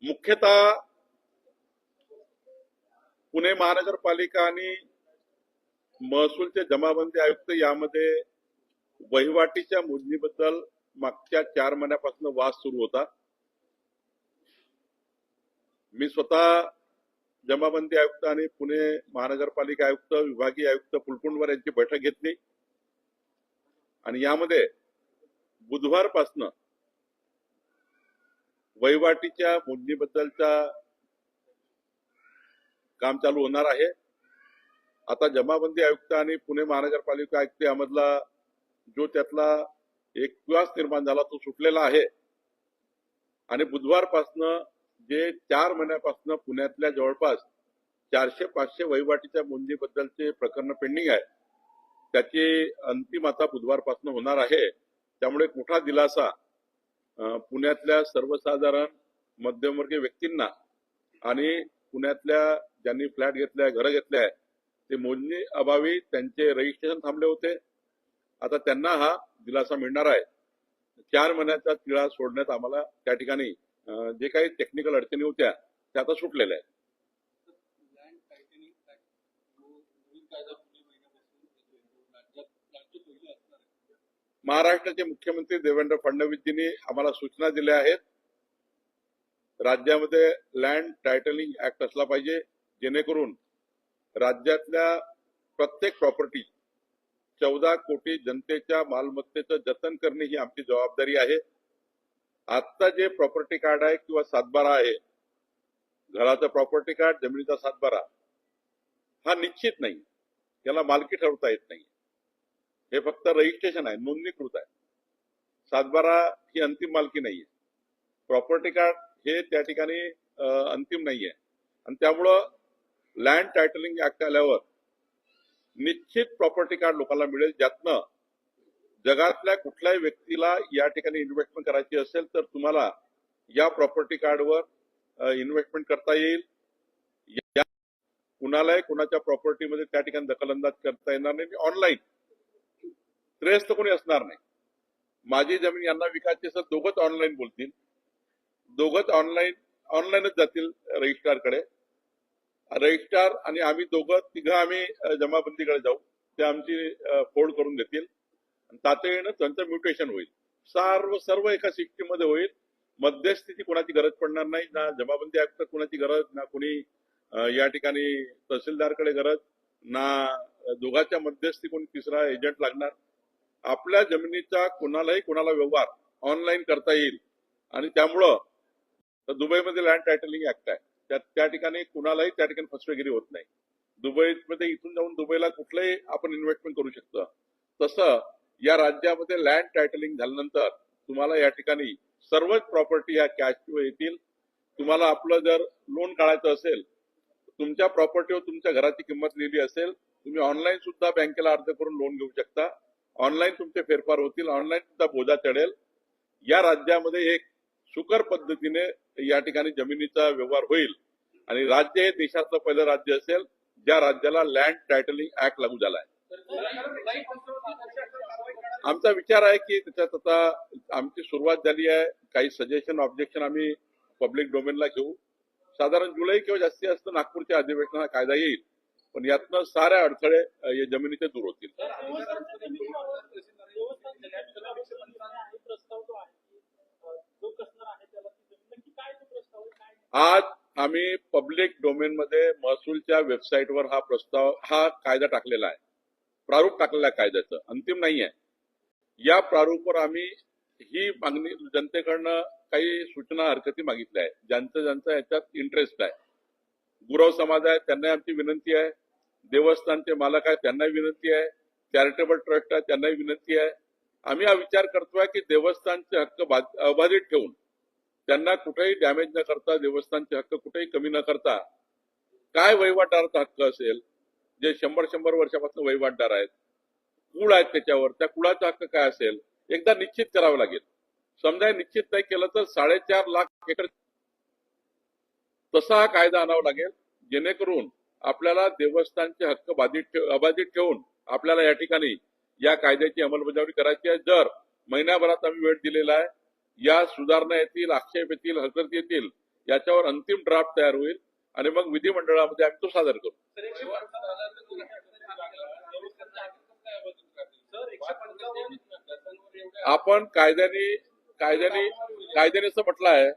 मुख्यतः पुणे महानगरपालिका आणि महसूलचे जमाबंदी आयुक्त यामध्ये वहिवाटीच्या मोजणीबद्दल मागच्या 4 महिन्यापासून वाद सुरू होता। मी स्वतः जमाबंदी आयुक्त आणि पुणे महानगरपालिका आयुक्त विभागीय आयुक्त कुलकुंडवर यांची बैठक घेतली आणि यामध्ये बुधवारपासून वहिवाटीच्या मोजणीबद्दलचा काम चालू होणार आहे। आता जमाबंदी आयुक्त आणि पुणे महानगरपालिका आयुक्त यामधला जो त्यातला एक विवाद निर्माण झाला तो सुटलेला आहे आणि बुधवारपासून जे 4 महिन्यापासून पुण्यातल्या जवळपास 400-500 वहिवाटीच्या मोजणीबद्दलचे प्रकरण पेंडिंग आहे त्याची अंतिम आता बुधवारपासून होणार आहे। त्यामुळे एक मोठा दिलासा पुण्यातल्या सर्वसाधारण मध्यमवर्गीय व्यक्तींना आणि पुण्यातल्या ज्यांनी फ्लॅट घेतले घर घेतले आहे ते मोजणी अभावी त्यांचे रजिस्ट्रेशन थांबले होते, आता त्यांना हा दिलासा मिळणार आहे। 4 महिन्याचा तिढा सोडण्यात आम्हाला त्या ठिकाणी जे काही टेक्निकल अडचणी होत्या त्या आता सुटलेल्या आहेत। महाराष्ट्राचे मुख्यमंत्री देवेंद्र फडणवीसजींनी आम्हाला सूचना दिल्या आहेत। राज्यामध्ये लँड टायटलिंग ऍक्ट असला पाहिजे जेणेकरून राज्यातल्या प्रत्येक प्रॉपर्टी 14 कोटी जनतेच्या मालमत्तेचं जतन करणे ही आमची जबाबदारी आहे। आता जे प्रॉपर्टी कार्ड आहे किंवा 7/12 आहे, घराचं प्रॉपर्टी कार्ड, जमिनीचा 7/12 हा निश्चित नाही, त्याला मालकी ठरवता येत नाही, हे फक्त रजिस्ट्रेशन आहे, नोंदणीकृत आहे। 7/12 ही अंतिम मालकी नाहीये, प्रॉपर्टी कार्ड हे त्या ठिकाणी अंतिम नाहीये आणि त्यामुळं लँड टायटलिंग ऍक्ट आल्यावर निश्चित प्रॉपर्टी कार्ड लोकांना मिळेल, ज्यातनं जगातल्या कुठल्याही व्यक्तीला या ठिकाणी इन्व्हेस्टमेंट करायची असेल तर तुम्हाला या प्रॉपर्टी कार्डवर इन्व्हेस्टमेंट करता येईल। कुणालाही कुणाच्या प्रॉपर्टीमध्ये त्या ठिकाणी दखलंदाज करता येणार नाही, ऑनलाईन ट्रेस तर कोणी असणार नाही। माझी जमीन यांना विकायची असेल दोघंच ऑनलाईन बोलतील, दोघंच ऑनलाईनच जातील रजिस्ट्रारकडे, रजिस्ट्रार आणि आम्ही तिघं आम्ही जमाबंदीकडे जाऊ, ते आमची फोड करून देतील आणि तातडीनं त्यांचं म्युटेशन होईल, सर्व एका सिस्टीम मध्ये होईल। मध्यस्थीची कोणाची गरज पडणार नाही, ना जमाबंदी आयुक्त कोणाची गरज, ना कोणी या ठिकाणी तहसीलदारकडे गरज, ना दोघांच्या मध्यस्थी कोणी तिसरा एजंट लागणार। आपल्या जमिनीचा कोणाला व्यवहार ऑनलाईन करता येईल आणि त्यामुळं दुबईमध्ये लँड टायटलिंग ऍक्ट आहे, त्या ठिकाणी कुणालाही त्या ठिकाणी फसवेगिरी होत नाही। दुबईमध्ये इथून जाऊन दुबईला कुठलंही आपण इन्व्हेस्टमेंट करू शकतो, तसं या राज्यामध्ये लँड टायटलिंग झाल्यानंतर तुम्हाला या ठिकाणी सर्वच प्रॉपर्टी ह्या कॅशवर येतील। तुम्हाला आपलं जर लोन काढायचं असेल, तुमच्या प्रॉपर्टीवर तुमच्या घराची किंमत लिहिली असेल, तुम्ही ऑनलाईन सुद्धा बँकेला अर्ज करून लोन घेऊ शकता, ऑनलाईन तुमचे फेरफार होतील, ऑनलाईन तुमचा बोजा चढेल। या राज्यामध्ये एक सुकर पद्धतीने या ठिकाणी जमिनीचा व्यवहार होईल आणि राज्य हे देशातलं पहिलं राज्य असेल ज्या राज्याला लँड टायटलिंग ऍक्ट लागू झाला आहे। आमचा विचार आहे की त्याच्यात आता आमची सुरुवात झाली आहे, काही सजेशन ऑब्जेक्शन आम्ही पब्लिक डोमेनला घेऊ। साधारण जुलै किंवा जास्तीत जास्त नागपूरच्या अधिवेशनाला कायदा येईल, पण यातनं साऱ्या अडथळे या जमिनीचे दूर होतील। आज आम्ही पब्लिक डोमेन मध्ये महसूलच्या वेबसाईटवर हा कायदा टाकलेला आहे, प्रारूप टाकलेला आहे, कायद्याचं अंतिम नाही आहे। या प्रारूपावर आम्ही ही मागणी जनतेकडनं काही सूचना हरकती मागितल्या आहेत, ज्यांचं याच्यात इंटरेस्ट आहे। गुरव समाज आहे त्यांना आमची विनंती आहे, देवस्थानचे मालक आहेत त्यांनाही विनंती आहे, चॅरिटेबल ट्रस्ट आहे त्यांनाही विनंती आहे। आम्ही हा विचार करतोय की देवस्थानचे हक्क अबाधित ठेवून त्यांना कुठेही डॅमेज न करता, देवस्थानचे हक्क कुठेही कमी न करता, काय वहिवाटदाराचा हक्क असेल जे 100 वर्षापासून वहिवाटदार आहेत, कुळ आहेत त्याच्यावर, त्या कुळाचा हक्क काय असेल एकदा निश्चित करावं लागेल। समजा निश्चित नाही केलं तर 4.5 लाख एकर तसा हा कायदा आणावा लागेल, जेणेकरून आपल्याला देवस्थानचे हक्क अबाधित ठेवून आपल्याला या ठिकाणी या कायद्याची अंमलबजावणी करायची आहे। जर महिन्याभरात आम्ही वेळ दिलेला आहे, या सुधारणा येतील, आक्षेप येतील, हरकत येतील, याच्यावर अंतिम ड्राफ्ट तयार होईल आणि मग विधिमंडळामध्ये आम्ही तो सादर करू. आपण कायद्याने असं म्हटलं आहे,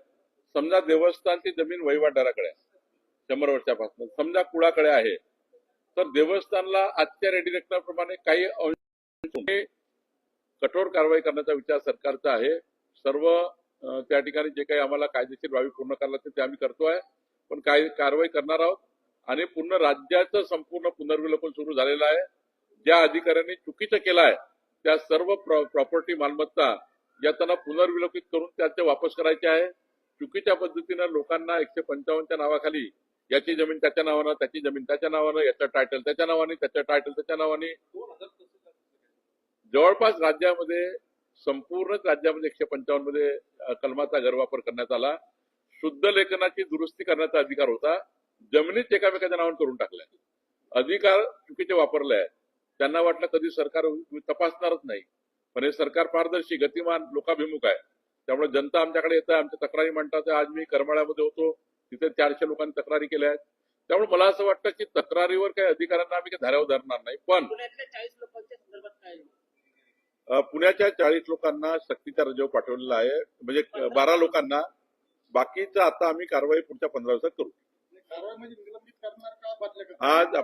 समजा देवस्थानची जमीन वहिवाटदाराकडे आहे 100 वर्षापासून, समजा कुळाकडे आहे, तर देवस्थानला आजच्या रेडिनेक्टप्रमाणे काही कठोर कारवाई करण्याचा विचार सरकारचा आहे. सर्व त्या ठिकाणी जे काही आम्हाला कायदेशीर बाबी पूर्ण करायला ते आम्ही करतोय, पण काही कारवाई करणार आहोत आणि पूर्ण राज्याचं संपूर्ण पुनर्विलोकन सुरू झालेलं आहे. ज्या अधिकाऱ्यांनी चुकीचं केलं आहे त्या सर्व प्रॉपर्टी मालमत्ता या त्यांना पुनर्विलोकित करून त्याचे वापस करायचे आहे. चुकीच्या पद्धतीनं लोकांना 155च्या नावाखाली याची जमीन त्याच्या नावानं, त्याची जमीन त्याच्या नावानं, याचं टायटल त्याच्या नावाने, त्याचं टायटल त्याच्या नावाने, जवळपास राज्यामध्ये संपूर्णच राज्यामध्ये 155 मध्ये कलमाचा गैरवापर करण्यात आला. शुद्ध लेखनाची दुरुस्ती करण्याचा अधिकार होता, जमिनीत एकामेकाच्या नावाने करून टाकल्या. अधिकार चुकीचे वापरले आहेत. त्यांना वाटलं कधी सरकार तपासणारच नाही, पण हे सरकार पारदर्शी, गतिमान, लोकाभिमुख आहे. त्यामुळे जनता आमच्याकडे येतं, आमच्या तक्रारी म्हणतात. आज मी करमाळ्यामध्ये होतो, तिथे 400 लोकांनी तक्रारी केल्या आहेत. त्यामुळे मला असं वाटतं की तक्रारीवर काही अधिकाऱ्यांना आम्ही काही धाऱ्यावर धरणार नाही. पण पुण्याच्या 40 लोकांना सक्तीच्या रजेवर पाठवलेला आहे, म्हणजे 12 लोकांना. बाकीचं आता आम्ही कारवाई पुढच्या 15 दिवसात करू. आज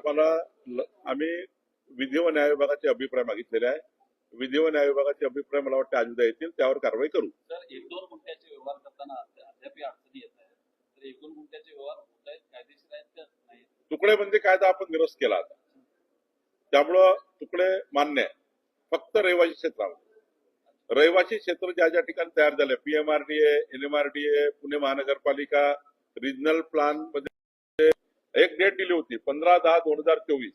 आम्ही विधी व न्याय विभागाचे अभिप्राय मागितलेले आहे. विधी व न्याय विभागाचे अभिप्राय मला वाटतं आज उद्या येतील, त्यावर कारवाई करू. सर, 1-2 गुंठ्याचे व्यवहार करताना अद्याप अडचणी येत आहेत, तर 1-2 गुंठ्याचे व्यवहार होत आहेत, कायदेशीर आहेत का नाही? तुकडेबंदी कायदा आपण निरस्त केला आता, त्यामुळं तुकडे मान्य आहे. फक्त रहिवासी क्षेत्रामध्ये, रहिवासी क्षेत्र ज्या ज्या ठिकाणी तयार झाले, PMRDA, NMRDA, पुणे महानगरपालिका रिजनल प्लॅन मध्ये एक डेट दिली होती 15/10/2024.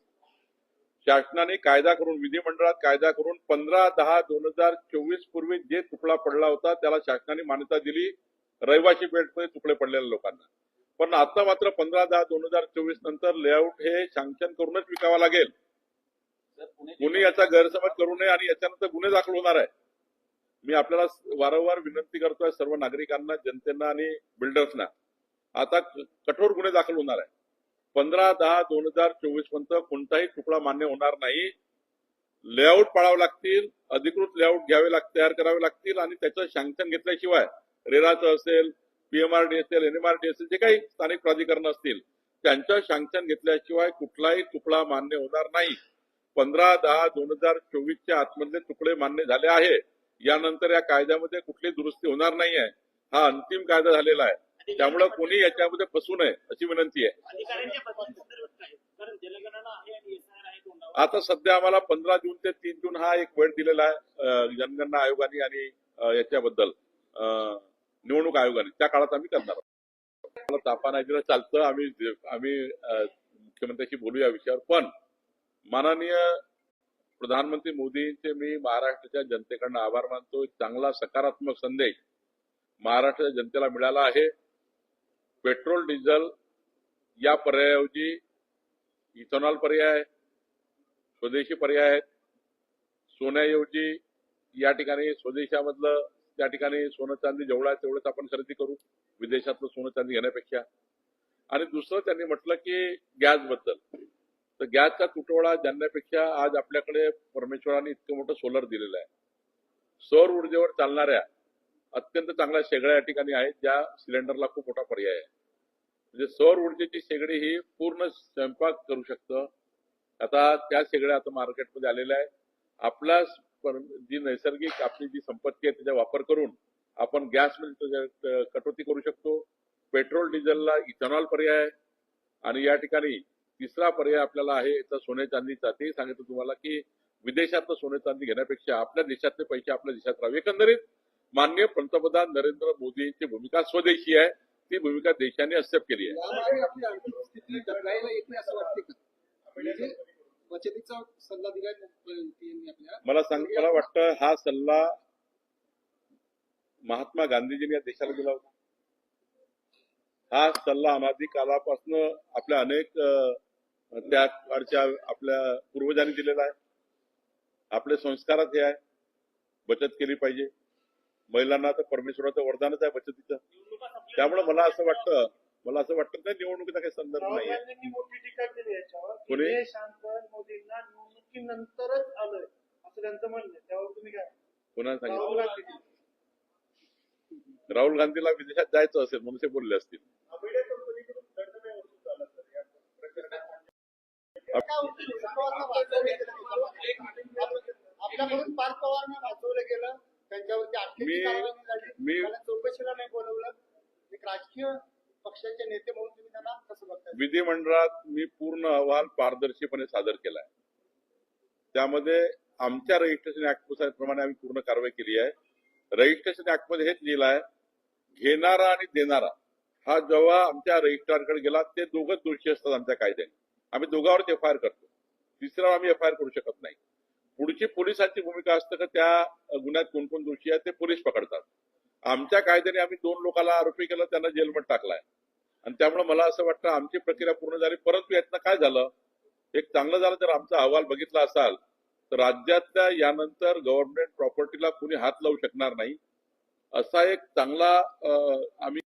शासनाने कायदा करून, विधिमंडळात कायदा करून 15/10/2024 पूर्वी जे तुकडा पडला होता त्याला शासनाने मान्यता दिली रहिवासी बेल्टमध्ये तुकडे पडलेल्या लोकांना. पण आता मात्र 15/10/2024 नंतर लेआउट हे सँक्शन करूनच विकावा लागेल. कोणी याचा गैरसमज करू नये आणि याच्यानंतर गुन्हे दाखल होणार आहे. मी आपल्याला वारंवार विनंती करतोय सर्व नागरिकांना, जनतेना आणि बिल्डर्सना, आता कठोर गुन्हे दाखल होणार आहे. 15/10/2024 पर्यंत कोणताही तुकडा मान्य होणार नाही. लेआउट पाळावे लागतील, अधिकृत लेआउट घ्यावे तयार करावे लागतील आणि त्याचं सँक्शन घेतल्याशिवाय, रेराचं असेल, PMRD असेल, NMRD असेल, जे काही स्थानिक प्राधिकरण असतील त्यांचं सँक्शन घेतल्याशिवाय कुठलाही तुकडा मान्य होणार नाही. 15/10/2024च्या आतमधले तुकडे मान्य झाले आहे. यानंतर या कायद्यामध्ये कुठली दुरुस्ती होणार नाही आहे. हा अंतिम कायदा झालेला आहे. त्यामुळे कोणी याच्यामध्ये फसू नये अशी विनंती आहे. आता सध्या आम्हाला 15 जून ते 3 जून हा एक वेळ दिलेला आहे जनगणना आयोगाने आणि याच्याबद्दल निवडणूक आयोगाने. त्या काळात आम्ही करणार आहोत. तापा नाही दिलं चालतं, आम्ही मुख्यमंत्र्यांशी बोलू या विषयावर. पण माननीय प्रधानमंत्री मोदींचे मी महाराष्ट्राच्या जनतेकडनं आभार मानतो. चांगला सकारात्मक संदेश महाराष्ट्राच्या जनतेला मिळाला आहे. पेट्रोल डिझेल या पर्यायाऐवजी इथेनॉल पर्याय, स्वदेशी पर्याय आहेत. सोन्याऐवजी या ठिकाणी स्वदेशामधलं त्या ठिकाणी सोनं चांदी जेवढं आहे तेवढंच आपण खरेदी करू, विदेशातलं सोनं चांदी घेण्यापेक्षा. आणि दुसरं त्यांनी म्हटलं की गॅसबद्दल, तर गॅसचा तुटवडा जाणण्यापेक्षा आज आपल्याकडे परमेश्वराने इतकं मोठं सोलर दिलेलं आहे. सौर ऊर्जेवर चालणाऱ्या अत्यंत चांगल्या शेगड्या या ठिकाणी आहेत, ज्या सिलेंडरला खूप मोठा पर्याय आहे. म्हणजे सौर ऊर्जेची शेगडी ही पूर्ण स्वयंपाक करू शकतं. आता त्या शेगड्या आता मार्केटमध्ये आलेल्या आहेत. आपला जी नैसर्गिक आपली जी संपत्ती आहे त्याचा वापर करून आपण गॅसमध्ये कटोती करू शकतो. पेट्रोल डिझेलला इथेनॉल पर्याय आहे. आणि या ठिकाणी तिसरा पर्याय आपल्याला आहे तर सोने चांदीचा. ते सांगितलं तुम्हाला की विदेशातलं सोने चांदी घेण्यापेक्षा आपल्या देशातले पैसे आपल्या देशात राहावे. एकंदरीत माननीय पंतप्रधान नरेंद्र मोदींची भूमिका स्वदेशी आहे. ती भूमिका देशाने एक्सेप्ट केली आहे. मला वाटतं हा सल्ला महात्मा गांधीजींनी या देशाला दिला होता. हा सल्ला अनादी कालापासून आपल्या अनेक त्या आपल्या पूर्वजांनी दिलेला आहे. आपले संस्कारात हे आहे, बचत केली पाहिजे. महिलांना तर परमेश्वराचं वरदानच आहे बचतीचं. त्यामुळे मला असं वाटतं का निवडणुकीचा काही संदर्भ राहुल नाहीये. गांधींनी मोठी टीका केली याच्यावर की कोणी? हे शांतन मोदींना निवडणुकीनंतरच आलंय असं त्यांचं म्हणणं आहे. त्यावर तुम्ही काय? कोणाला राहुल सांगितलं? गांधी राहुल गांधीला विदेशात जायचं असेल म्हणून ते बोलले असतील. आंबेडकर कंपनीकडून दंड नाही वसूल झाला तर या प्रकरणात आपल्याकडून पार्थ पवारांना वाचवलं गेलं, त्यांच्यावरती अटकेची कारवाई झाली, मी- त्याला चौकशीला नाही बोलवलं. एक राजकीय पक्षाचे नेते म्हणून तुम्ही त्यांना कसं बघताय? विधिमंडळात मी पूर्ण अहवाल पारदर्शीपणे सादर केलाय. त्यामध्ये आमच्या रजिस्ट्रेशन ऍक्ट प्रमाणे आम्ही पूर्ण कारवाई केली आहे. रजिस्ट्रेशन ऍक्ट मध्ये हेच लिहिलं आहे, घेणारा आणि देणारा हा जेव्हा आमच्या रजिस्ट्रारकडे गेला ते दोघंच दोषी असतात आमच्या कायद्याने. आम्ही दोघांवरच एफ आय आर करतो, तिसऱ्यावर आम्ही एफ आय आर करू शकत नाही. पुढची पोलिसांची भूमिका असते की त्या गुन्ह्यात कोण कोण दोषी आहे ते पोलीस पकडतात. आमच्या कायद्याने आम्ही 2 लोकांना आरोपी केलं, त्यांना जेलमध्ये टाकलाय. आणि त्यामुळे मला असं वाटतं आमची प्रक्रिया पूर्ण झाली. परंतु यातनं काय झालं, एक चांगलं झालं जर आमचा अहवाल बघितला असाल तर राज्यातल्या यानंतर गव्हर्नमेंट प्रॉपर्टीला कुणी हात लावू शकणार नाही असा एक चांगला आम्ही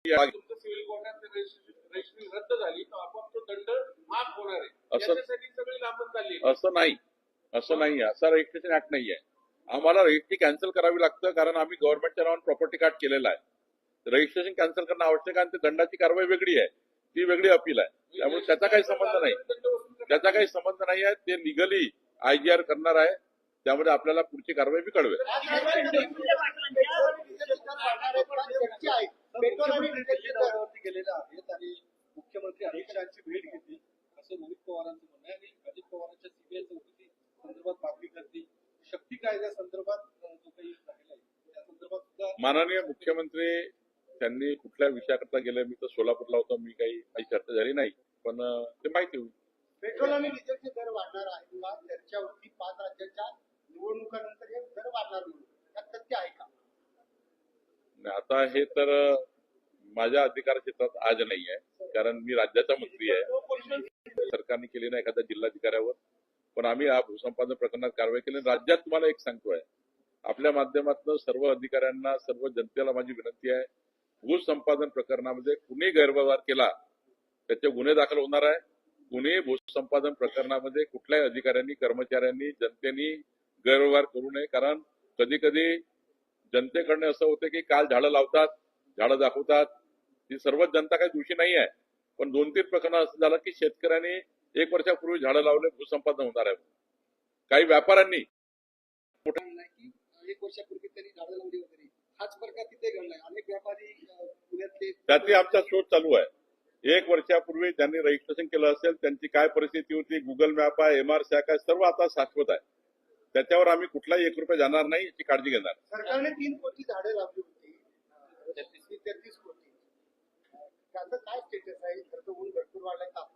तुमचं सिव्हिल कोर्टात रजिस्ट्रेशन रद्द झाली तर आपोआप तो दंड माफ होणार आहे. असं- याच्यासाठी सगळी लांबत चालली आहे. असं नाही, असा रजिस्ट्रेशन ऍक्ट नाहीये. आम्हाला रजिस्ट्री कॅन्सल करावी लागतं कारण आम्ही गव्हर्नमेंटच्या नावाने प्रॉपर्टी कार्ड केलेला आहे. रजिस्ट्रेशन कॅन्सल करणं आवश्यक आहे आणि ते दंडाची कारवाई वेगळी आहे, ती वेगळी अपील आहे. त्यामुळे त्याचा काही संबंध नाही, दंड वसूल करणार. त्याचा काही संबंध नाही आहे. ते लिगली आयजीआर करणार आहे, त्यामध्ये आपल्याला पुढची कारवाई बी कळवेल. पेट्रोल आणि डिझेलचे दरावरती गेलेल्या आहेत आणि मुख्यमंत्री अमित शहाची भेट घेतली असं रोहित पवारांचं म्हणणं आहे. आणि अजित पवारांच्या सीबीआय चौकशी संदर्भात मागणी करते. शक्ती कायद्या संदर्भात जो काही राहिला आहे त्या संदर्भात सुद्धा माननीय मुख्यमंत्री त्यांनी कुठल्या विषयाकरता गेले, मी तर सोलापूरला होतो, मी काही चर्चा झाली नाही, पण ते माहिती होईल. पेट्रोल आणि डिझेलचे दर वाढणार आहेत का? चर्चावरती 5 राज्याच्या निवडणुकानंतर हे दर वाढणार म्हणून त्यात तथ्य आहे का? आणि आता हे तर माझ्या अधिकार क्षेत्रात आज नाही आहे, कारण मी राज्याचा मंत्री आहे. सरकारने केली नाही एखाद्या जिल्हाधिकाऱ्यावर, पण आम्ही या भूसंपादन प्रकरणात कारवाई केली. राज्यात तुम्हाला एक सांगतोय, आपल्या माध्यमातून सर्व अधिकाऱ्यांना, सर्व जनतेला माझी विनंती आहे, भूसंपादन प्रकरणामध्ये कुणी गैरव्यवहार केला त्याचे गुन्हे दाखल होणार आहे. कुणी भूसंपादन प्रकरणामध्ये कुठल्याही अधिकाऱ्यांनी, कर्मचाऱ्यांनी, जनतेने गैरव्यवहार करू नये. कारण कधी कधी जनतेकडनं असं होतं की काल झाडं लावतात, झाडं दाखवतात, ही सर्व जनता काही दोषी नाही आहे. पण 2-3 प्रकरण असं झालं की शेतकऱ्यांनी 1 वर्षापूर्वी झाडं लावले, भूसंपादन होणार आहे. काही व्यापाऱ्यांनी की 1 वर्षापूर्वी त्यांनी झाडं लावली वगैरे हाच प्रकार तिथे घडलाय. अनेक व्यापारी पुण्यातले त्यातही आमचा शोध चालू आहे. 1 वर्षापूर्वी ज्यांनी रजिस्ट्रेशन केलं असेल त्यांची काय परिस्थिती होती, गुगल मॅप आहे, MR आहे, सर्व आता शाश्वत आहे. त्याच्यावर आम्ही कुठलाही 1 रुपया जाणार नाही याची काळजी घेणार. सरकारने 3 कोटी झाडं लावली होती, 33 कोटी. त्याचं काय स्टेटस आहे? खर्च ऊन भरपूर वाढलाय, तापमान